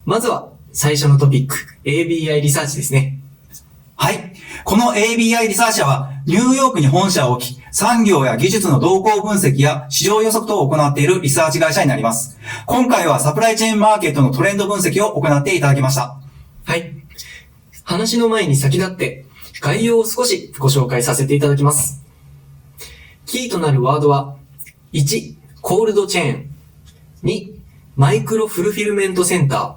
まずは最初のトピック、ABI リサーチですね。はい。この ABI リサーチ社は、ニューヨークに本社を置き、産業や技術の動向分析や市場予測等を行っているリサーチ会社になります。今回はサプライチェーンマーケットのトレンド分析を行っていただきました。はい。話の前に先立って、概要を少しご紹介させていただきます。キーとなるワードは、1、コールドチェーン。2、マイクロフルフィルメントセンター。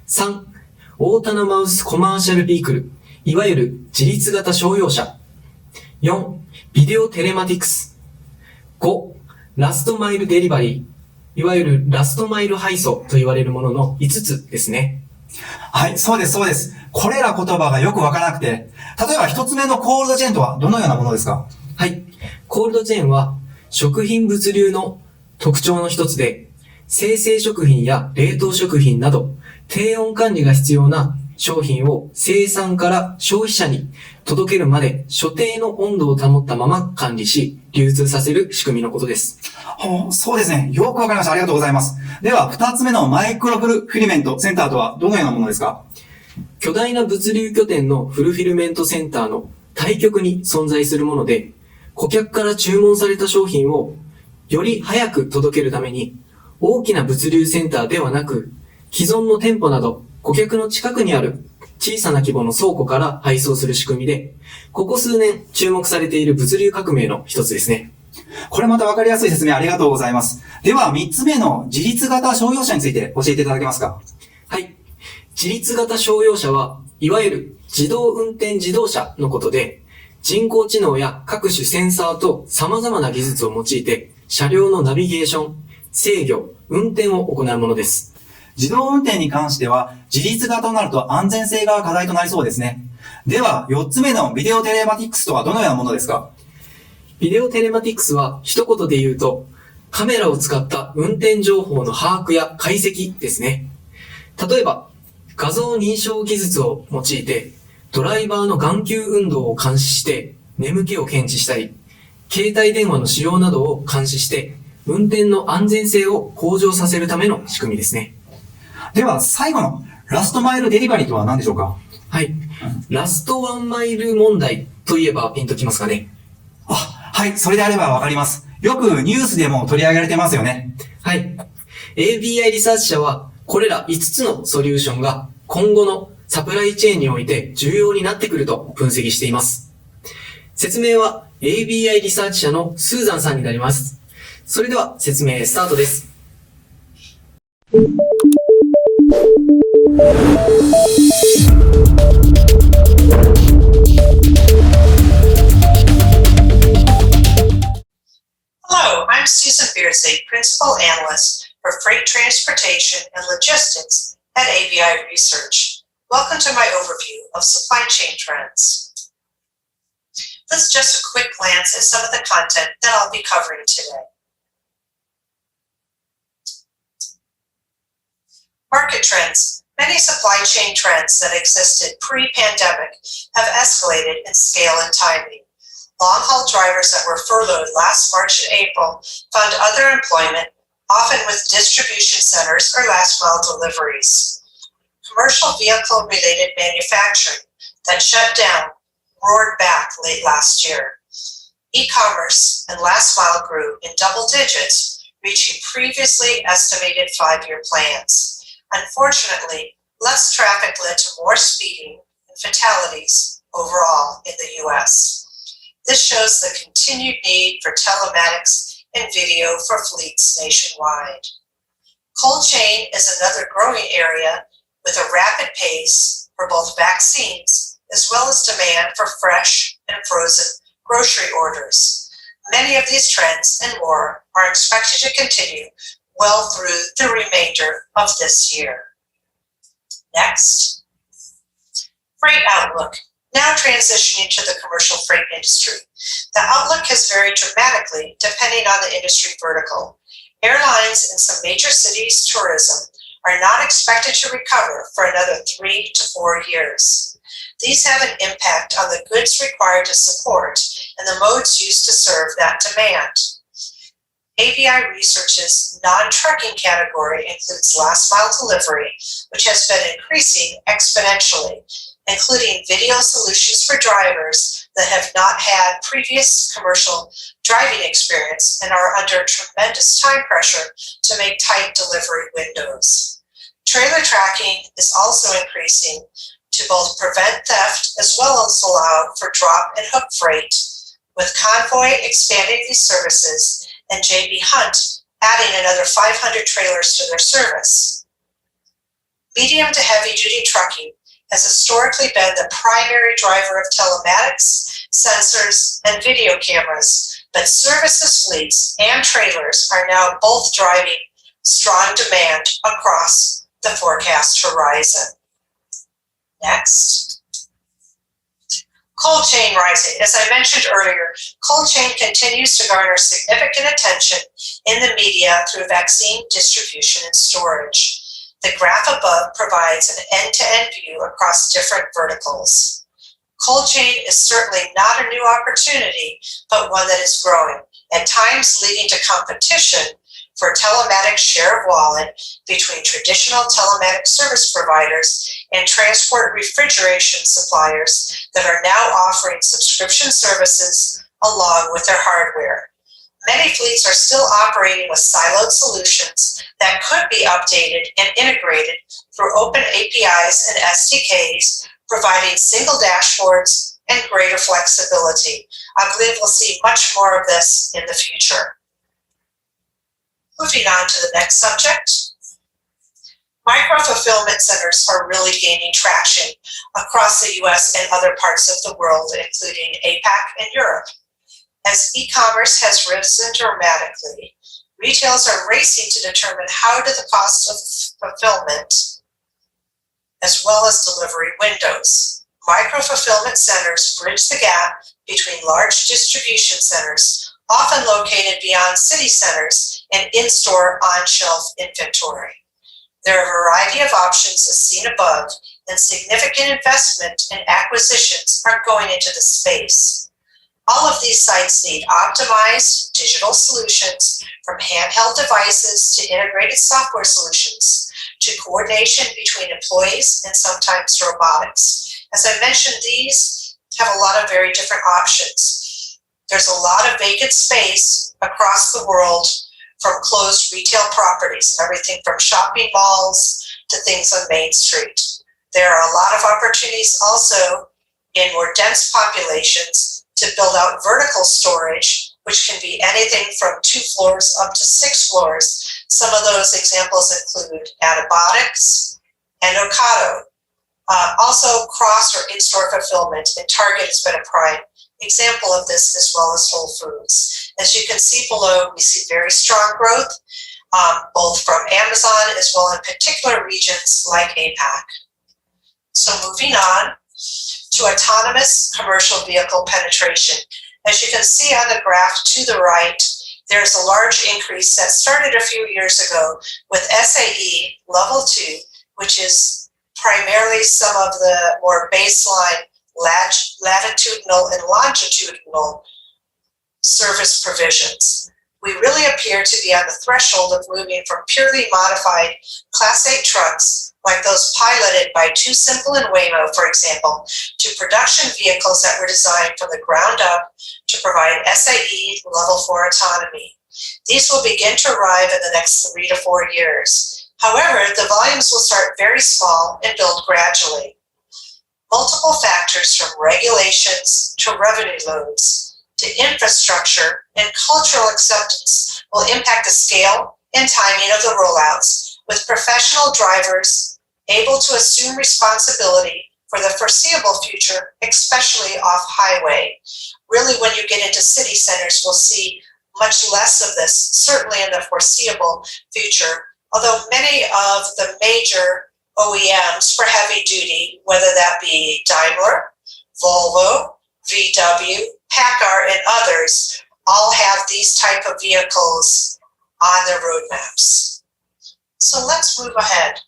3、オータナマウスコマーシャルビークル。いわゆる自立型商用車。4、ビデオテレマティクス。5、ラストマイルデリバリー。いわゆるラストマイル配送と言われるものの5つですね。はい、そうです。これら言葉がよくわからなくて、例えば一つ目のコールドチェーンとはどのようなものですか？はい。コールドチェーンは食品物流の特徴の一つで、生鮮食品や冷凍食品など低温管理が必要な商品を生産から消費者に届けるまで所定の温度を保ったまま管理し、流通させる仕組みのことです。そうですね。よくわかりました。ありがとうございます。では、二つ目のマイクロフィルメントセンターとはどのようなものですか？巨大な物流拠点のフルフィルメントセンターの対極に存在するもので、顧客から注文された商品をより早く届けるために、大きな物流センターではなく、既存の店舗など顧客の近くにある小さな規模の倉庫から配送する仕組みで、ここ数年注目されている物流革命の一つですね。これまたわかりやすい説明ありがとうございます。では、三つ目の自立型商用車について教えていただけますか？はい。自立型商用車は、いわゆる自動運転自動車のことで、人工知能や各種センサーと様々な技術を用いて、車両のナビゲーション、制御、運転を行うものです。自動運転に関しては、自立型となると安全性が課題となりそうですね。では、四つ目のビデオテレマティクスとはどのようなものですか？ビデオテレマティクスは一言で言うと、カメラを使った運転情報の把握や解析ですね。例えば、画像認証技術を用いて、ドライバーの眼球運動を監視して眠気を検知したり、携帯電話の使用などを監視して、運転の安全性を向上させるための仕組みですね。では、最後のラストマイルデリバリーとは何でしょうか？はい。ラストワンマイル問題といえばピンときますかね？はい、それであればわかります。よくニュースでも取り上げられてますよね。はい。ABI リサーチ社は、これら5つのソリューションが今後のサプライチェーンにおいて重要になってくると分析しています。説明は ABI リサーチ社のスーザンさんになります。それでは説明スタートです。Hello, I'm Susan Beardsley, Principal Analyst for Freight Transportation and Logistics at ABI Research. Welcome to my overview of supply chain trends. Let's just a quick glance at some of the content that I'll be covering today. Market trends. Many supply chain trends that existed pre-pandemic have escalated in scale and timing. Long-haul drivers that were furloughed last March and April found other employment, often with distribution centers or last-mile deliveries. Commercial vehicle-related manufacturing that shut down roared back late last year. E-commerce and last-mile grew in double digits, reaching previously estimated 5-year plans. Unfortunately, less traffic led to more speeding and fatalities overall in the U.S. This shows the continued need for telematics and video for fleets nationwide. Cold chain is another growing area with a rapid pace for both vaccines as well as demand for fresh and frozen grocery orders. Many of these trends and more are expected to continue well through the remainder of this year. Next, freight outlook. Now transitioning to the commercial freight industry. The outlook has varied dramatically depending on the industry vertical. Airlines and some major cities' tourism are not expected to recover for another 3 to 4 years. These have an impact on the goods required to support and the modes used to serve that demand. ABI Research's non-trucking category includes last mile delivery, which has been increasing exponentially, including video solutions for drivers that have not had previous commercial driving experience and are under tremendous time pressure to make tight delivery windows. Trailer tracking is also increasing to both prevent theft as well as allow for drop and hook freight, with Convoy expanding these services and JB Hunt adding another 500 trailers to their service. Medium to heavy duty trucking has historically been the primary driver of telematics, sensors, and video cameras, but services fleets and trailers are now both driving strong demand across the forecast horizon. Next. Cold chain rising. As I mentioned earlier, cold chain continues to garner significant attention in the media through vaccine distribution and storage. The graph above provides an end-to-end view across different verticals. Cold chain is certainly not a new opportunity, but one that is growing, at times leading to competition for telematics share of wallet between traditional telematics service providers and transport refrigeration suppliers that are now offering subscription services along with their hardware. Many fleets are still operating with siloed solutions that could be updated and integrated through open APIs and SDKs, providing single dashboards and greater flexibility. I believe we'll see much more of this in the future. Moving on to the next subject. Micro-fulfillment centers are really gaining traction across the US and other parts of the world, including APAC and Europe. As e-commerce has risen dramatically, retailers are racing to determine how do the cost of fulfillment as well as delivery windows. Micro-fulfillment centers bridge the gap between large distribution centers, often located beyond city centers and in-store on-shelf inventory. There are a variety of options as seen above, and significant investment and acquisitions are going into the space. All of these sites need optimized digital solutions, from handheld devices to integrated software solutions, to coordination between employees and sometimes robotics. As I mentioned, these have a lot of very different options. There's a lot of vacant space across the world from closed retail properties, everything from shopping malls to things on Main Street. There are a lot of opportunities also in more dense populations to build out vertical storage, which can be anything from 2 floors up to 6 floors. Some of those examples include Antibiotics and Ocado. Also cross or in-store fulfillment, and Target has been a prime example of this, as well as Whole Foods. As you can see below, we see very strong growth, both from Amazon as well in particular regions like APAC. So moving on to autonomous commercial vehicle penetration. As you can see on the graph to the right, there's a large increase that started a few years ago with SAE Level 2, which is primarily some of the more baseline latitudinal and longitudinal service provisions. We really appear to be on the threshold of moving from purely modified Class 8 trucks, like those piloted by Too Simple and Waymo, for example, to production vehicles that were designed from the ground up to provide SAE Level 4 autonomy. These will begin to arrive in the next 3 to 4 years. However, the volumes will start very small and build gradually. Multiple factors, from regulations to revenue loads to infrastructure and cultural acceptance, will impact the scale and timing of the rollouts, with professional drivers able to assume responsibility for the foreseeable future, especially off highway. Really, when you get into city centers, we'll see much less of this, certainly in the foreseeable future, although many of the major OEMs for heavy duty, whether that be Daimler, Volvo, VW, Packard, and others, all have these type of vehicles on their roadmaps. So let's move ahead.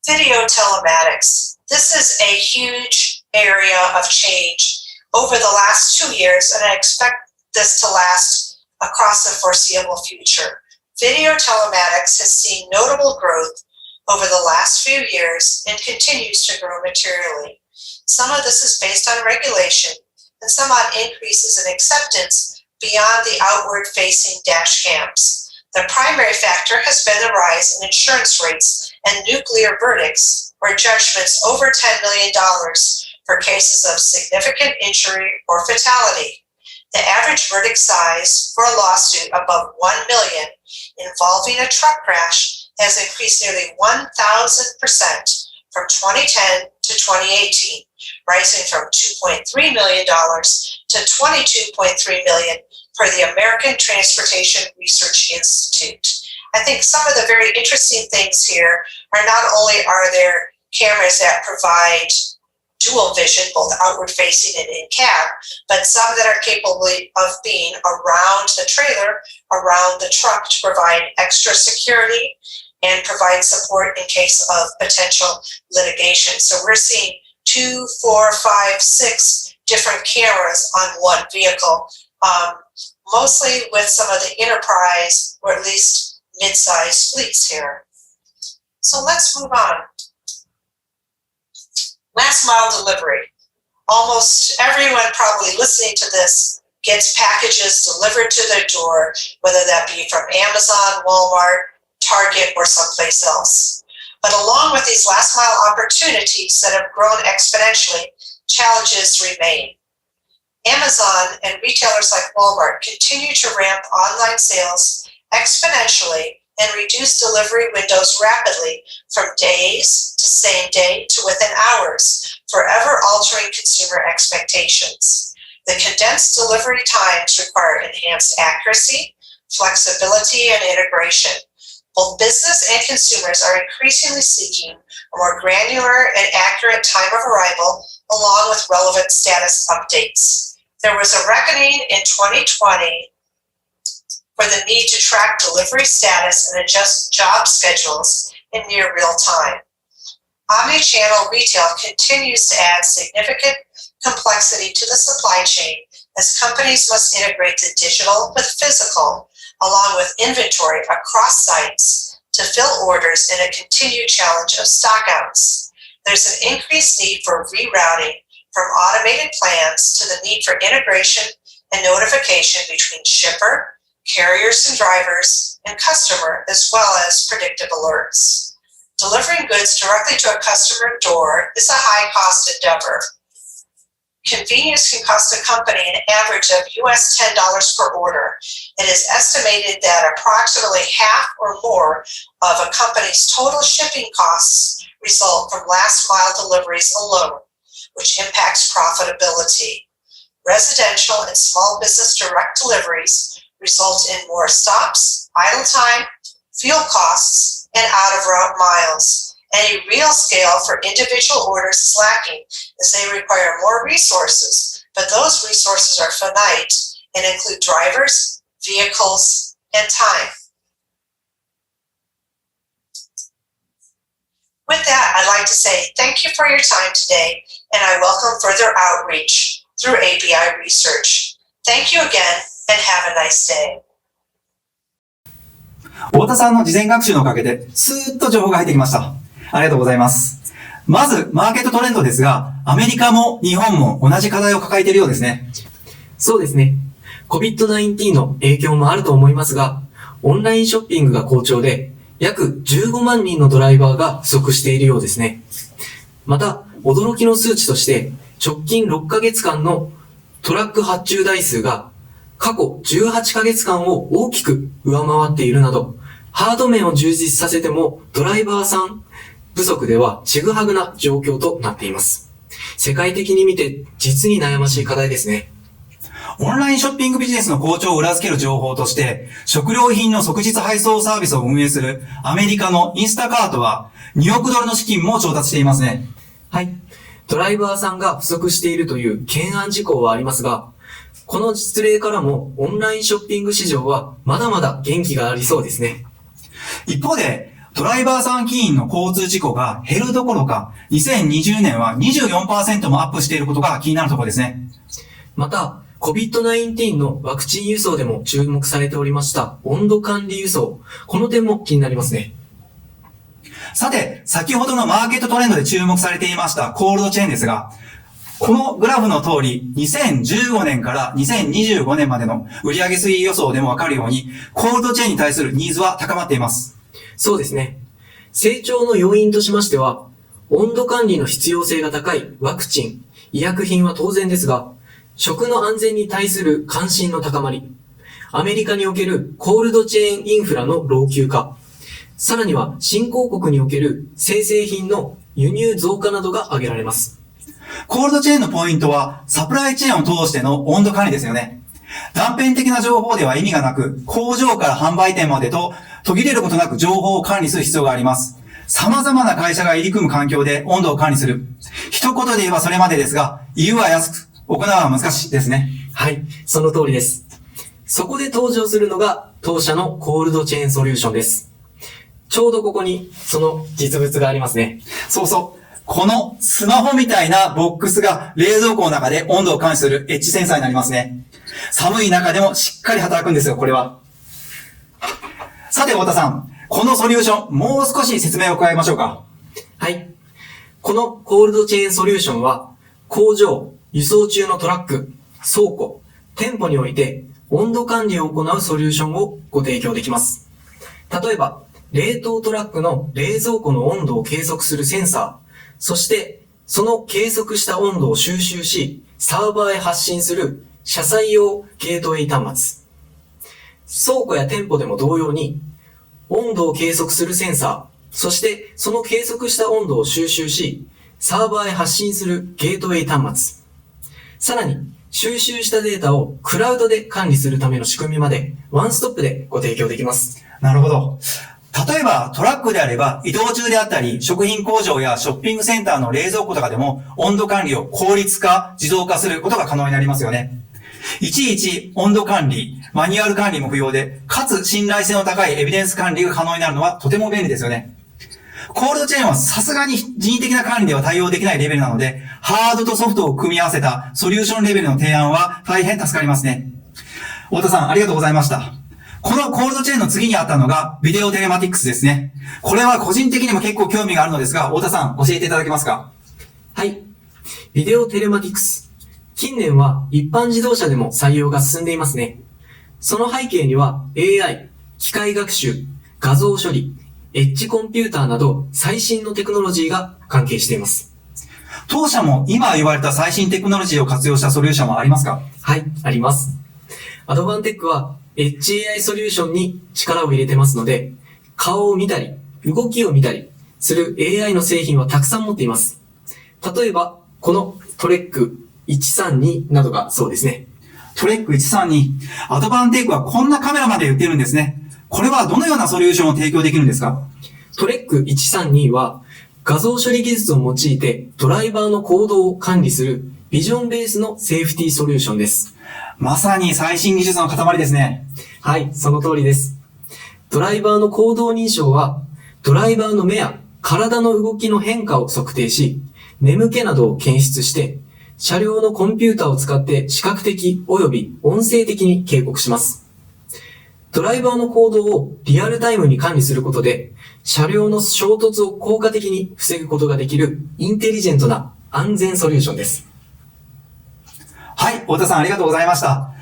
Video telematics. This is a huge area of change over the last 2 years, and I expect this to last across the foreseeable future. Video telematics has seen notable growth over the last few years and continues to grow materially. Some of this is based on regulation and some on increases in acceptance beyond the outward-facing dash cams. The primary factor has been the rise in insurance rates and nuclear verdicts, or judgments over $10 million for cases of significant injury or fatality. The average verdict size for a lawsuit above $1 million involving a truck crash has increased nearly 1,000% from 2010 to 2018, rising from $2.3 million to $22.3 million per the American Transportation Research Institute. I think some of the very interesting things here are not only are there cameras that provide dual vision, both outward facing and in cab, but some that are capable of being around the trailer, around the truck to provide extra security and provide support in case of potential litigation. So we're seeing 2, 4, 5, 6 different cameras on one vehicle, mostly with some of the enterprise or at least mid-sized fleets here. So let's move on. Last mile delivery. Almost everyone probably listening to this gets packages delivered to their door, whether that be from Amazon, Walmart, Target, or someplace else. But along with these last mile opportunities that have grown exponentially, challenges remain. Amazon and retailers like Walmart continue to ramp online sales exponentially and reduce delivery windows rapidly from days to same day to within hours, forever altering consumer expectations. The condensed delivery times require enhanced accuracy, flexibility, and integration. Both business and consumers are increasingly seeking a more granular and accurate time of arrival along with relevant status updates. There was a reckoning in 2020 for the need to track delivery status and adjust job schedules in near real time. Omnichannel retail continues to add significant complexity to the supply chain as companies must integrate the digital with physical, along with inventory across sites to fill orders in a continued challenge of stockouts. There's an increased need for rerouting from automated plans to the need for integration and notification between shipper, carriers and drivers, and customer, as well as predictive alerts. Delivering goods directly to a customer door is a high-cost endeavor. Convenience can cost a company an average of US $10 per order. It is estimated that approximately half or more of a company's total shipping costs result from last-mile deliveries alone, which impacts profitability. Residential and small business direct deliveries result in more stops, idle time, fuel costs, and out-of-route miles. Any real scale for individual orders is lacking as they require more resources, but those resources are finite and include drivers, vehicles, and time. With that, I'd like to say thank you for your time today, and I welcome further outreach through ABI Research. Thank you again, and have a nice day. 太田さんの事前学習のおかげで、スーッと情報が入ってきました。ありがとうございます。まず、マーケットトレンドですが、アメリカも日本も同じ課題を抱えているようですね。そうですね。COVID-19 の影響もあると思いますが、オンラインショッピングが好調で、約15万人のドライバーが不足しているようですね。また、驚きの数値として、直近6ヶ月間のトラック発注台数が過去18ヶ月間を大きく上回っているなど、ハード面を充実させてもドライバーさん不足ではちぐはぐな状況となっています。世界的に見て実に悩ましい課題ですね。オンラインショッピングビジネスの好調を裏付ける情報として、食料品の即日配送サービスを運営するアメリカのインスタカートは2億ドルの資金も調達していますね。はい。ドライバーさんが不足しているという懸案事項はありますが、この実例からもオンラインショッピング市場はまだまだ元気がありそうですね。一方で、ドライバーさん起因の交通事故が減るどころか、2020年は 24% もアップしていることが気になるところですね。また、COVID-19 のワクチン輸送でも注目されておりました温度管理輸送。この点も気になりますね。さて、先ほどのマーケットトレンドで注目されていましたコールドチェーンですが、このグラフの通り、2015年から2025年までの売上推移予想でもわかるように、コールドチェーンに対するニーズは高まっています。そうですね。成長の要因としましては、温度管理の必要性が高いワクチン、医薬品は当然ですが、食の安全に対する関心の高まり、アメリカにおけるコールドチェーンインフラの老朽化、さらには新興国における生製品の輸入増加などが挙げられます。コールドチェーンのポイントは、サプライチェーンを通しての温度管理ですよね。断片的な情報では意味がなく、工場から販売店までと途切れることなく情報を管理する必要があります。様々な会社が入り組む環境で温度を管理する。一言で言えばそれまでですが、言うは安く、行うは難しいですね。はい、その通りです。そこで登場するのが当社のコールドチェーンソリューションです。ちょうどここにその実物がありますね。そうそう。このスマホみたいなボックスが冷蔵庫の中で温度を監視するエッジセンサーになりますね。寒い中でもしっかり働くんですよ、これは。さて、太田さん。このソリューション、もう少し説明を加えましょうか。はい。このコールドチェーンソリューションは、工場、輸送中のトラック、倉庫、店舗において温度管理を行うソリューションをご提供できます。例えば、冷凍トラックの冷蔵庫の温度を計測するセンサー、そしてその計測した温度を収集し、サーバーへ発信する車載用ゲートウェイ端末。倉庫や店舗でも同様に、温度を計測するセンサー、そしてその計測した温度を収集し、サーバーへ発信するゲートウェイ端末。さらに、収集したデータをクラウドで管理するための仕組みまでワンストップでご提供できます。なるほど。例えばトラックであれば移動中であったり食品工場やショッピングセンターの冷蔵庫とかでも温度管理を効率化、自動化することが可能になりますよね。いちいち温度管理、マニュアル管理も不要で、かつ信頼性の高いエビデンス管理が可能になるのはとても便利ですよね。コールドチェーンはさすがに人為的な管理では対応できないレベルなので、ハードとソフトを組み合わせたソリューションレベルの提案は大変助かりますね。太田さん、ありがとうございました。このコールドチェーンの次にあったのがビデオテレマティクスですね。これは個人的にも結構興味があるのですが、太田さん、教えていただけますか？はい。ビデオテレマティクス。近年は一般自動車でも採用が進んでいますね。その背景には AI、機械学習、画像処理、エッジコンピューターなど最新のテクノロジーが関係しています。当社も今言われた最新テクノロジーを活用したソリューションはありますか？はい、あります。アドバンテックはエッジ AI ソリューションに力を入れてますので、顔を見たり、動きを見たりする AI の製品はたくさん持っています。例えば、このトレック132などがそうですね。トレック132。アドバンテックはこんなカメラまで売ってるんですね。これはどのようなソリューションを提供できるんですか？トレック132は画像処理技術を用いてドライバーの行動を管理するビジョンベースのセーフティーソリューションです。まさに最新技術の塊ですね。はい、その通りです。ドライバーの行動認証はドライバーの目や体の動きの変化を測定し、眠気などを検出して、車両のコンピューターを使って視覚的及び音声的に警告します。ドライバーの行動をリアルタイムに管理することで、車両の衝突を効果的に防ぐことができるインテリジェントな安全ソリューションです。はい、太田さんありがとうございました。